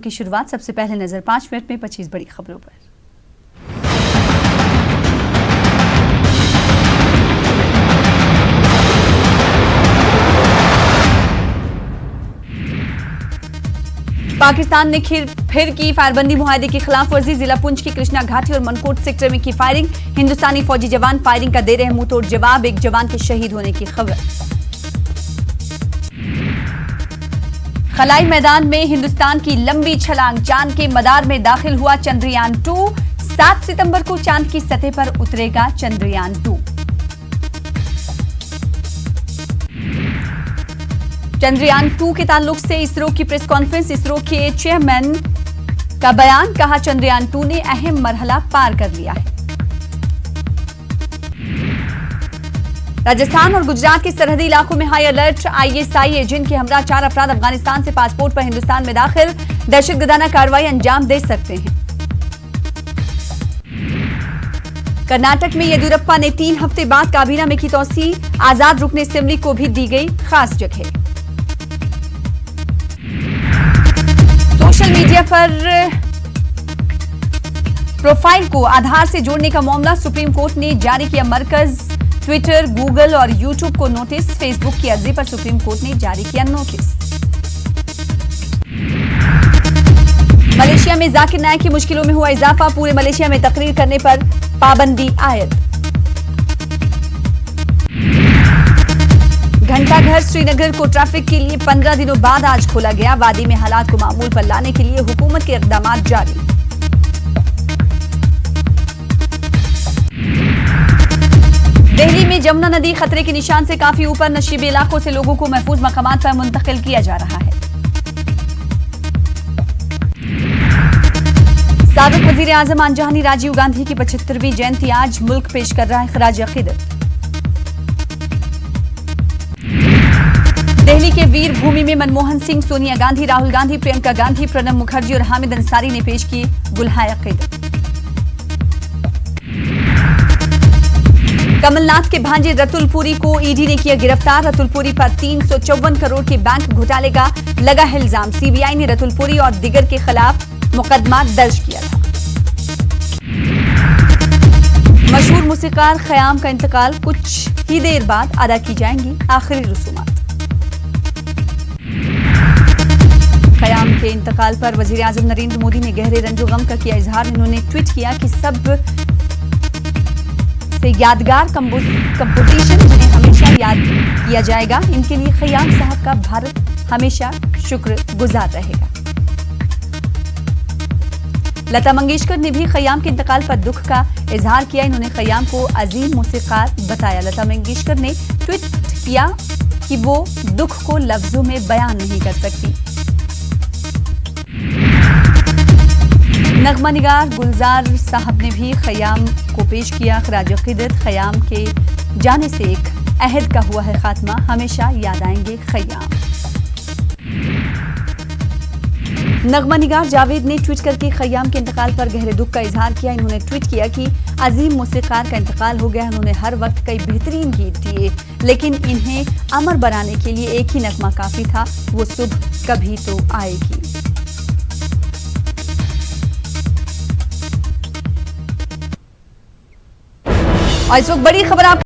की शुरुआत सबसे पहले नजर 5 मिनट में 25 बड़ी खबरों पर। पाकिस्तान ने फिर की फायरबंदी मुआहदे की खिलाफ वर्जी। जिला पुंछ की कृष्णा घाटी और मनकोट सेक्टर में की फायरिंग। हिंदुस्तानी फौजी जवान फायरिंग का दे रहे मुंहतोड़ जवाब। एक जवान के शहीद होने की खबर। खलाई मैदान में हिंदुस्तान की लंबी छलांग। चांद के मदार में दाखिल हुआ चंद्रयान 2। 7 सितंबर को चांद की सतह पर उतरेगा चंद्रयान 2। चंद्रयान 2 के ताल्लुक से इसरो की प्रेस कॉन्फ्रेंस। इसरो के चेयरमैन का बयान। कहा चंद्रयान 2 ने अहम मरहला पार कर लिया है। राजस्थान और गुजरात के सरहदी इलाकों में हाई अलर्ट। आईएसआई एजेंट के हमरा 4 अफराद अफगानिस्तान से पासपोर्ट पर हिंदुस्तान में दाखिल। दहशतगर्दाना कार्रवाई अंजाम दे सकते हैं। कर्नाटक में येदियुरप्पा ने 3 हफ्ते बाद काबीना में की तौसी। आजाद रुकने असेंबली को भी दी गई खास जगह। सोशल मीडिया पर प्रोफाइल को आधार से जोड़ने का मामला। सुप्रीम कोर्ट ने जारी किया मरकज। ट्विटर, गूगल और यूट्यूब को नोटिस। फेसबुक की अर्जी पर सुप्रीम कोर्ट ने जारी किया नोटिस। मलेशिया में जाकिर नाइक की मुश्किलों में हुआ इजाफा। पूरे मलेशिया में तकरीर करने पर पाबंदी आयद। घंटाघर श्रीनगर को ट्रैफिक के लिए 15 दिनों बाद आज खोला गया। वादी में हालात को मामूल पर लाने के लिए हुकूमत के इकदाम जारी। दिल्ली में जमुना नदी खतरे के निशान से काफी ऊपर। नशीबी इलाकों से लोगों को महफूज मकामात पर मुंतकिल किया जा रहा है। साबिक वजीर आजम आंजहानी राजीव गांधी की 75वीं जयंती आज। मुल्क पेश कर रहा है खराज अकीदत। दिल्ली के वीर भूमि में मनमोहन सिंह, सोनिया गांधी, राहुल गांधी, प्रियंका गांधी, प्रणब मुखर्जी और हामिद अंसारी ने पेश की गुलहाए अकीदत। कमलनाथ के भांजे रतुल पुरी को ईडी ने किया गिरफ्तार। रतुल पुरी पर 354 करोड़ के बैंक घोटाले का लगा है इल्जाम। सीबीआई ने रतुल पुरी और दिगर के खिलाफ मुकदमा दर्ज किया था। मशहूर मूसीकार खयाम का इंतकाल। कुछ ही देर बाद अदा की जाएंगी आखिरी रसूमात। खयाम के इंतकाल पर वजीर आजम नरेंद्र मोदी ने गहरे रंजो गम का किया इजहार। इन्होंने ट्वीट किया कि सब से यादगार कंपोजिशन जिन्हें हमेशा याद किया जाएगा, इनके लिए खयाम साहब का भारत हमेशा शुक्रगुजार रहेगा। लता मंगेशकर ने भी खयाम के इंतकाल पर दुख का इजहार किया। इन्होंने खयाम को अजीम मूसीकार बताया। लता मंगेशकर ने ट्वीट किया कि वो दुख को लफ्जों में बयान नहीं कर सकती। नगमा निगार गुलजार साहब ने भी खयाम को पेश किया खराज अकीदत। खयाम के जाने से एक अहद का हुआ है खात्मा। हमेशा याद आएंगे खयाम। नगमा निगार जावेद ने ट्वीट करके खयाम के इंतकाल पर गहरे दुख का इजहार किया। इन्होंने ट्वीट किया कि अजीम मूसीकार का इंतकाल हो गया। उन्होंने हर वक्त कई बेहतरीन गीत दिए, लेकिन इन्हें अमर बनाने के लिए एक ही नगमा काफी था, वो सुबह कभी तो आएगी। और इस वक्त बड़ी खबर आप